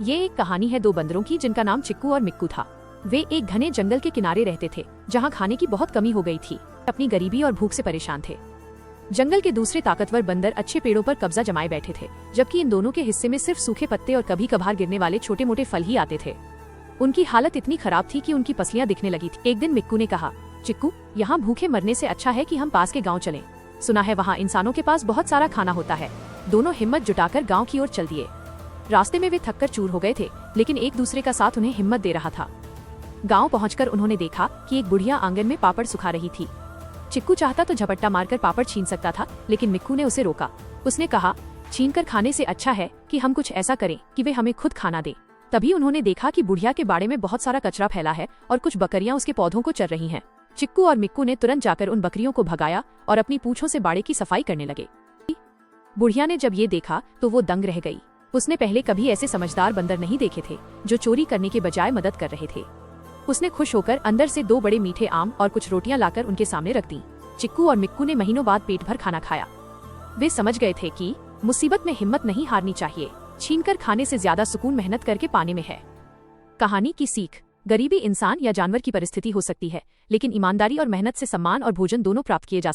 ये एक कहानी है दो बंदरों की जिनका नाम चिक्कू और मिक्कू था। वे एक घने जंगल के किनारे रहते थे जहाँ खाने की बहुत कमी हो गई थी। अपनी गरीबी और भूख से परेशान थे। जंगल के दूसरे ताकतवर बंदर अच्छे पेड़ों पर कब्जा जमाए बैठे थे, जबकि इन दोनों के हिस्से में सिर्फ सूखे पत्ते और कभी कभार गिरने वाले छोटे मोटे फल ही आते थे। उनकी हालत इतनी खराब थी कि उनकी पसलियां दिखने लगी थी। एक दिन मिक्कू ने कहा, चिक्कू, यहाँ भूखे मरने से अच्छा है कि हम पास के गाँव चलें। सुना है वहाँ इंसानों के पास बहुत सारा खाना होता है। दोनों हिम्मत जुटाकर गाँव की ओर चल दिए। रास्ते में वे थककर चूर हो गए थे, लेकिन एक दूसरे का साथ उन्हें हिम्मत दे रहा था। गांव पहुंचकर उन्होंने देखा कि एक बुढ़िया आंगन में पापड़ सुखा रही थी। चिक्कू चाहता तो झपट्टा मारकर पापड़ छीन सकता था, लेकिन मिक्कू ने उसे रोका। उसने कहा, छीनकर खाने से अच्छा है कि हम कुछ ऐसा करें कि वे हमें खुद खाना दे। तभी उन्होंने देखा कि बुढ़िया के बाड़े में बहुत सारा कचरा फैला है और कुछ बकरियां उसके पौधों को चर रही हैं। चिक्कू और मिक्कू ने तुरंत जाकर उन बकरियों को भगाया और अपनी पूंछों से बाड़े की सफाई करने लगे। बुढ़िया ने जब ये देखा तो वो दंग रह गई। उसने पहले कभी ऐसे समझदार बंदर नहीं देखे थे जो चोरी करने के बजाय मदद कर रहे थे। उसने खुश होकर अंदर से 2 बड़े मीठे आम और कुछ रोटियां लाकर उनके सामने रख दी। चिक्कू और मिक्कू ने महीनों बाद पेट भर खाना खाया। वे समझ गए थे कि मुसीबत में हिम्मत नहीं हारनी चाहिए। छीनकर खाने से ज्यादा सुकून मेहनत करके पाने में है। कहानी की सीख, गरीबी इंसान या जानवर की परिस्थिति हो सकती है, लेकिन ईमानदारी और मेहनत से सम्मान और भोजन दोनों प्राप्त किए जा